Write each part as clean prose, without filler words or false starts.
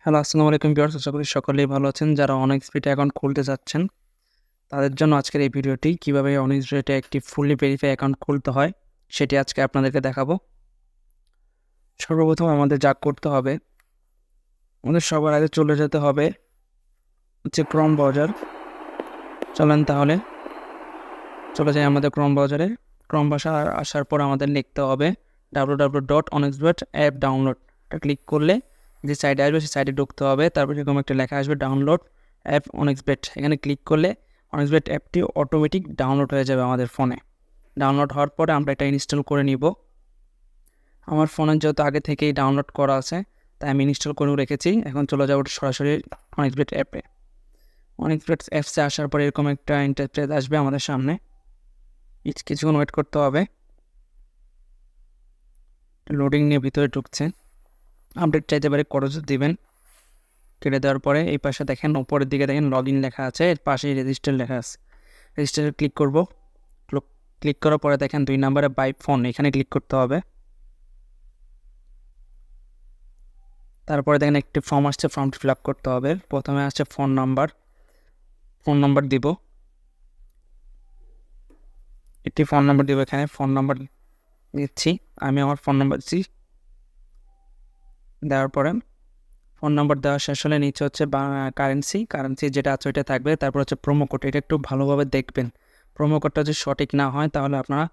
Hello, আসসালামু আলাইকুম viewers. আশা করি সকলেই ভালো আছেন। যারা অনেক্সপেটে অ্যাকাউন্ট খুলতে চাচ্ছেন, তাদের জন্য আজকের এই ভিডিওটি কীভাবে অনেক্সপেটে একটি ফুললি ভেরিফাই অ্যাকাউন্ট খুলতে হয়, সেটি আজকে আপনাদেরকে দেখাবো। সর্বপ্রথম আমাদের যা করতে হবে, আমাদের সবার আগে চলে যেতে হবে ক্রোম ব্রাউজার। চলেন তাহলে চলে যাই আমাদের ক্রোম ব্রাউজারে। ক্রোম ব্রাউজার আসার পর আমাদের লিখতে হবে www.onexbet-app-download। এটা ক্লিক করলে যে সাইটে আসবে সেই সাইটে ঢুকতে হবে। তারপর এরকম একটা লেখা আসবে ডাউনলোড অ্যাপ অনেক্সবেট। এখানে ক্লিক করলে অনেক্সবেট অ্যাপটি অটোমেটিক ডাউনলোড হয়ে যাবে আমাদের ফোনে। ডাউনলোড হওয়ার পরে আমরা এটা ইনস্টল করে নিব। আমার ফোনে যেহেতু আগে থেকেই ডাউনলোড করা আছে, তাই আমি ইনস্টল করেও রেখেছি। এখন চলে যাবো সরাসরি অনেক্সবেট অ্যাপে। অনেক্সবেট অ্যাপসে আসার পরে এরকম একটা ইন্টারফেস আসবে আমাদের সামনে। কিছুক্ষণ ওয়েট করতে হবে। লোডিং নিয়ে ভিতরে ঢুকছে। আপডেট চাইতে পারে খরচ দিবেন। কেটে দেওয়ার পরে এই পাশে দেখেন, উপরের দিকে দেখেন লগ ইন লেখা আছে, এর পাশেই রেজিস্টার লেখা আছে। রেজিস্টারে ক্লিক করব। ক্লিক করার পরে দেখেন 2 নম্বরে বাই ফোন, এখানে ক্লিক করতে হবে। তারপরে দেখেন একটি ফর্ম আসছে, ফর্মটি ফিল আপ করতে হবে। প্রথমে আসছে ফোন নাম্বার দিব। একটি ফোন নাম্বার দিব, এখানে ফোন নাম্বার দিচ্ছি। আমি আমার ফোন নাম্বার দিচ্ছি। দেওয়ার পরে ফোন নাম্বার দেওয়া শেষ হলে নিচে হচ্ছে কারেন্সি যেটা আছে ওইটা থাকবে। তারপর হচ্ছে প্রোমো কোড, এটা একটু ভালোভাবে দেখবেন। প্রোমো কোডটা যদি সঠিক না হয় তাহলে আপনারা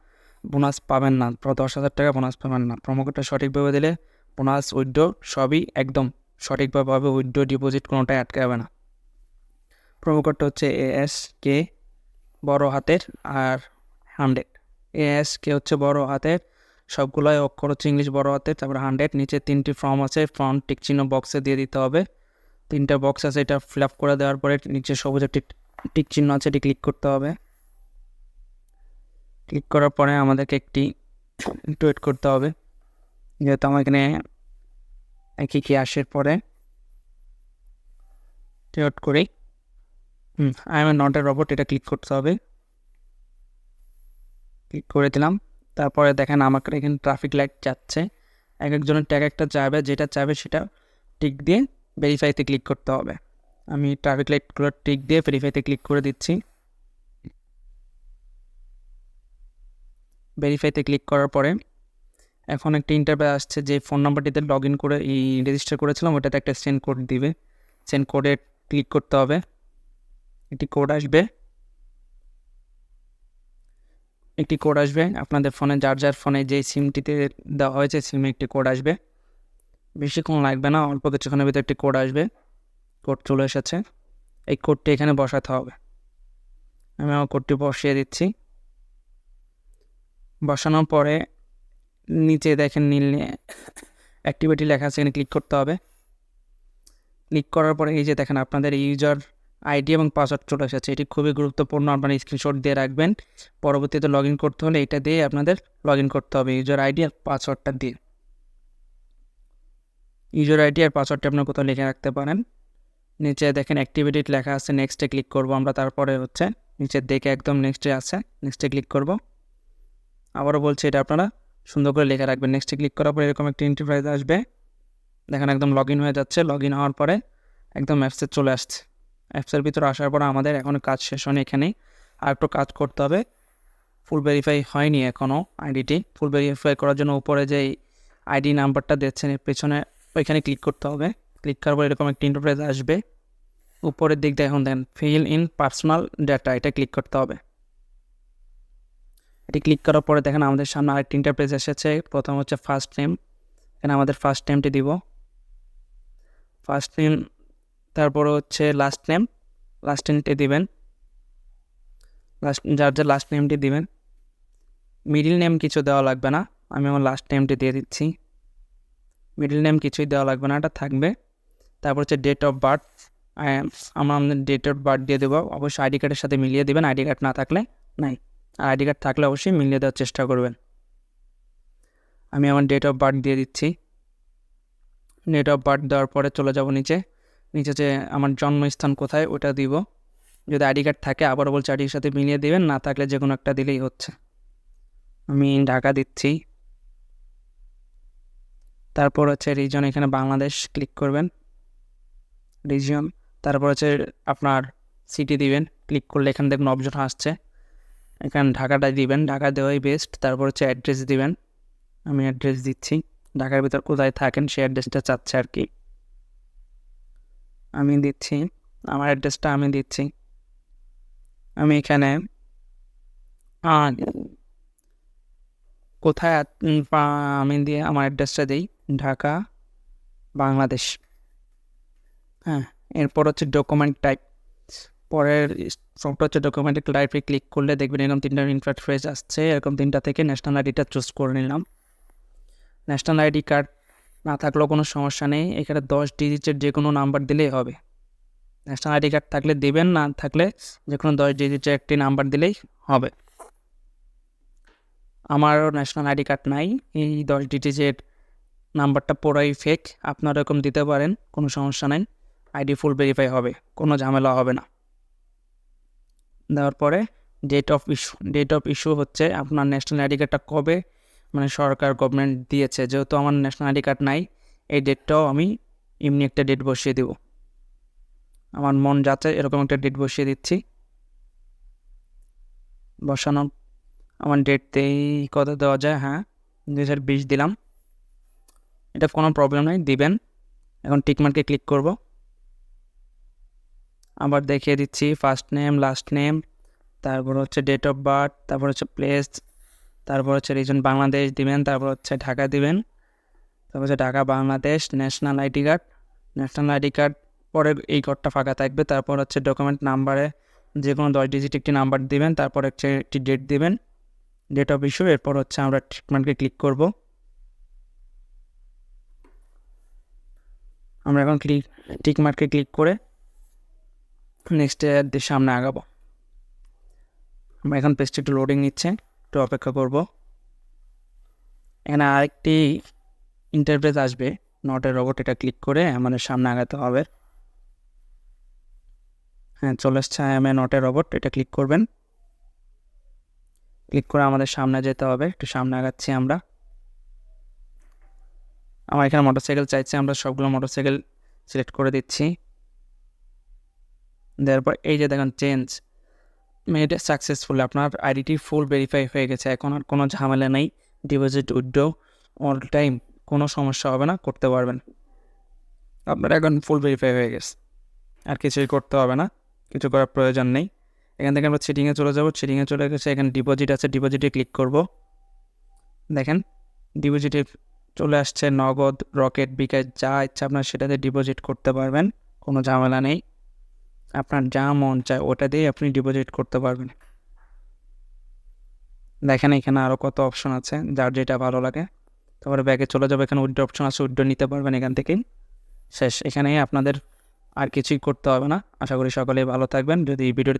বোনাস পাবেন না, 10,000 টাকা বোনাস পাবেন না। প্রোমো কোডটা সঠিকভাবে দিলে বোনাস, উইথড্র সবই একদম সঠিকভাবে হবে। উইথড্র, ডিপোজিট কোনোটাই আটকাবে না। প্রোমো কোডটা হচ্ছে ASK বড় হাতের আর 100। ASK হচ্ছে বড় হাতের, সবগুলোই অক্ষর হচ্ছে ইংলিশ বড় হাতের, তারপরে 100। নিচে 3টি ফর্ম আছে, ফর্ম টিক চিহ্ন বক্সে দিয়ে দিতে হবে। 3টা বক্স আছে, এটা ফিল আপ করে দেওয়ার পরে নিচে সবুজ একটি টিক চিহ্ন আছে, এটি ক্লিক করতে হবে। ক্লিক করার পরে আমাদেরকে একটু ওয়েট করতে হবে, যেহেতু আমার এখানে কি আসার পরে ওয়েট করি। I am not a robot, এটা ক্লিক করতে হবে। ক্লিক করে দিলাম। তারপরে দেখেন আমাকে এখানে ট্রাফিক লাইট যাচ্ছে, একজনের ট্যাগ একটা যাবে, যেটা চাবে সেটা টিক দিয়ে ভেরিফাইতে ক্লিক করতে হবে। আমি ট্রাফিক লাইটগুলো টিক দিয়ে ভেরিফাইতে ক্লিক করে দিচ্ছি। ভেরিফাইতে ক্লিক করার পরে এখন একটা ইন্টারভিউ আসছে, যে ফোন নাম্বারটিতে লগ ইন করে রেজিস্টার করেছিলাম ওটাতে একটা সেন্ড কোড দিবে। সেন্ড কোডে ক্লিক করতে হবে। একটি কোড আসবে, আপনাদের ফোনে, যার ফোনে যে সিমটিতে দেওয়া হয়েছে সিমে একটি কোড আসবে। বেশিক্ষণ লাগবে না, অল্প কিছুক্ষণের ভিতরে একটি কোড আসবে। কোড চলে এসেছে, এই কোডটি এখানে বসাতে হবে। আমি আমার কোডটি বসিয়ে দিচ্ছি। বসানোর পরে নিচে দেখেন নীল অ্যাক্টিভিটি লেখা আছে, এখানে ক্লিক করতে হবে। ক্লিক করার পরে এই যে দেখেন আপনাদের ইউজার আইডি এবং পাসওয়ার্ড চলে এসেছে। এটি খুবই গুরুত্বপূর্ণ, আপনারা স্ক্রিনশট দিয়ে রাখবেন। পরবর্তীতে লগ ইন করতে হলে এটা দিয়ে আপনাদের লগ ইন করতে হবে, ইউজার আইডি আর পাসওয়ার্ডটা দিয়ে। ইউজার আইডি আর পাসওয়ার্ডটা আপনার কোথাও লিখে রাখতে পারেন। নিচে দেখেন অ্যাক্টিভিটি লেখা আছে, নেক্সটে ক্লিক করব আমরা। তারপরে হচ্ছে নিচের দিকে একদম নেক্সটে আছে, নেক্সটে ক্লিক করব। আবারও বলছি, এটা আপনারা সুন্দর করে লিখে রাখবেন। নেক্সটে ক্লিক করার পরে এরকম একটা ইন্টারফেস আসবে, দেখেন একদম লগ ইন হয়ে যাচ্ছে। লগ ইন হওয়ার পরে একদম অ্যাপসে চলে আসছে। অ্যাপসের ভিতরে আসার পর আমাদের এখনও কাজ শেষ হয়নি, এখানেই আর একটু কাজ করতে হবে। ফুল ভেরিফাই হয়নি এখনও আইডিটি। ফুল ভেরিফাই করার জন্য উপরে যে আইডি নাম্বারটা দিচ্ছেন এর পেছনে ওইখানে ক্লিক করতে হবে। ক্লিক করার পর এরকম একটা ইন্টারফেস আসবে। উপরের দিক দিয়ে এখন দেখেন ফিল ইন পার্সোনাল ডাটা, এটা ক্লিক করতে হবে। এটি ক্লিক করার পরে দেখেন আমাদের সামনে আরেকটি ইন্টারফেস এসেছে। প্রথম হচ্ছে ফার্স্ট নেম, এখানে আমাদের ফার্স্ট নেমটি দিব, ফার্স্ট নেম। তারপরে হচ্ছে লাস্ট নেমটি দিবেন, যার লাস্ট নেমটি দিবেন। মিডিল নেম কিছু দেওয়া লাগবে না, আমি আমার লাস্ট নেমটি দিয়ে দিচ্ছি। মিডিল নেম কিছুই দেওয়া লাগবে না, এটা থাকবে। তারপর হচ্ছে ডেট অফ বার্থ, আমাদের ডেট অফ বার্থ দিয়ে দেবো। অবশ্যই আইডি কার্ডের সাথে মিলিয়ে দেবেন, আইডি কার্ড না থাকলে নাই, আর আইডি কার্ড থাকলে অবশ্যই মিলিয়ে দেওয়ার চেষ্টা করবেন। আমি আমার ডেট অফ বার্থ দিয়ে দিচ্ছি। ডেট অফ বার্থ দেওয়ার পরে চলে যাব নিচে যে আমার জন্মস্থান কোথায় ওটা দিব। যদি আইডি কার্ড থাকে আবারও বলছি আইডির সাথে মিলিয়ে দেবেন, না থাকলে যে কোনো একটা দিলেই হচ্ছে। আমি ঢাকা দিচ্ছি। তারপর হচ্ছে রিজন, এখানে বাংলাদেশ ক্লিক করবেন। রিজিয়ন, তারপর হচ্ছে আপনার সিটি দিবেন। ক্লিক করলে এখানে দেখুন অপশন আসছে, এখানে ঢাকাটা দিবেন, ঢাকা দেওয়াই বেস্ট। তারপর হচ্ছে অ্যাড্রেস দিবেন, আমি অ্যাড্রেস দিচ্ছি, ঢাকার ভিতর কোথায় থাকেন সেই অ্যাড্রেসটা চাচ্ছে আর কি, আমি দিচ্ছি, আমার অ্যাড্রেসটা আমি দিচ্ছি। আমি এখানে কোথায় আমি দিয়ে আমার অ্যাড্রেসটা দিই, ঢাকা, বাংলাদেশ। হ্যাঁ, এরপর হচ্ছে ডকুমেন্ট টাইপ, পরের সবটা হচ্ছে ডকুমেন্ট টাইপে ক্লিক করলে দেখবেন এরকম 3টা ইন্টারফেস আসছে, এরকম 3টা থেকে ন্যাশনাল আইডিটা চুজ করে নিলাম। ন্যাশনাল আইডি কার্ড না থাকলেও কোনো সমস্যা নেই, এখানে 10 ডিজিটের যে কোনো নাম্বার দিলেই হবে। ন্যাশনাল আইডি কার্ড থাকলে দিবেন, না থাকলে যে কোনো 10 ডিজিটের একটি নাম্বার দিলেই হবে। আমারও ন্যাশনাল আইডি কার্ড নাই, এই 10 ডিজিটের নাম্বারটা পুরোই ফেক, আপনারা এরকম দিতে পারেন, কোনো সমস্যা নেই, আইডি ফুল ভেরিফাই হবে, কোনো ঝামেলা হবে না। দেওয়ার পরে ডেট অফ ইস্যু হচ্ছে আপনার ন্যাশনাল আইডি কার্ডটা কবে মানে সরকার গভর্নমেন্ট দিয়েছে, যেহেতু আমার ন্যাশনাল আইডি কার্ড নাই, এই ডেটটাও আমি এমনি একটা ডেট বসিয়ে দেব, আমার মন যাচ্ছে এরকম একটা ডেট বসিয়ে দিচ্ছি। বসানো আমার ডেটতেই কত দেওয়া যায়, হ্যাঁ 2020 দিলাম, এটা কোনো প্রবলেম নেই, দিবেন। এখন টিকমার্কে ক্লিক করব, আবার দেখিয়ে দিচ্ছি ফার্স্ট নেম, লাস্ট নেম, তারপর হচ্ছে ডেট অফ বার্থ, তারপর হচ্ছে প্লেস, তারপর হচ্ছে রিজন বাংলাদেশ দিবেন, তারপর হচ্ছে ঢাকা দিবেন, তারপর হচ্ছে Dhaka Bangladesh, national ID card, পরে এই ঘরটা ফাঁকা থাকবে, তারপর হচ্ছে ডকুমেন্ট নাম্বারে যে কোনো 10 ডিজিট একটি নাম্বার দিবেন, তারপর হচ্ছে একটি ডেট দিবেন, ডেট অফ ইস্যু। এরপর হচ্ছে আমরা ট্রিটমেন্টকে ক্লিক করব, আমরা এখন টিকমার্কে ক্লিক করে নেক্সটের সামনে আগাবো। আমরা এখন পেজটি একটু লোডিং নিচ্ছে, একটু অপেক্ষা করব। এখানে আরেকটি ইন্টারফেস আসবে, নটের রোবট, এটা ক্লিক করে আমাদের সামনে আগাতে হবে। হ্যাঁ চলে এসছে, নটের রোবট, এটা ক্লিক করবেন, ক্লিক করে আমাদের সামনে যেতে হবে, একটু সামনে আগাচ্ছি আমরা। আমার এখানে মোটরসাইকেল চাইছে, আমরা সবগুলো মোটরসাইকেল সিলেক্ট করে দিচ্ছি। দেওয়ার পর এই যে দেখেন চেঞ্জ মেড সাকসেসফুল, আপনার আইডিটি ফুল ভেরিফাই হয়ে গেছে, এখন আর কোনো ঝামেলা নেই, ডিপোজিট উইথড্র অল টাইম কোনো সমস্যা হবে না, করতে পারবেন, আপনার এখন ফুল ভেরিফাই হয়ে গেছে, আর কিছুই করতে হবে না, কিছু করার প্রয়োজন নেই। এখান থেকে আমরা সেটিংয়ে চলে যাব, সেটিংয়ে চলে গেছে, এখানে ডিপোজিট আছে, ডিপোজিটে ক্লিক করব, দেখেন ডিপোজিটে চলে আসছে, নগদ, রকেট, বিকাশ, যা ইচ্ছা আপনার সেটাতে ডিপোজিট করতে পারবেন, কোনো ঝামেলা নেই, আপনার যা মন চায় ওটা দিয়ে আপনি ডিপোজিট করতে পারবেন। দেখেন এখানে আরও কত অপশন আছে, যার যেটা ভালো লাগে। তারপরে ব্যাগে চলে যাবে, এখানে উইথড্র অপশন আছে, উইথড্র নিতে পারবেন এখান থেকেই, শেষ। এখানেই আপনাদের আর কিছুই করতে হবে না। আশা করি সকলেই ভালো থাকবেন। যদি এই ভিডিওটি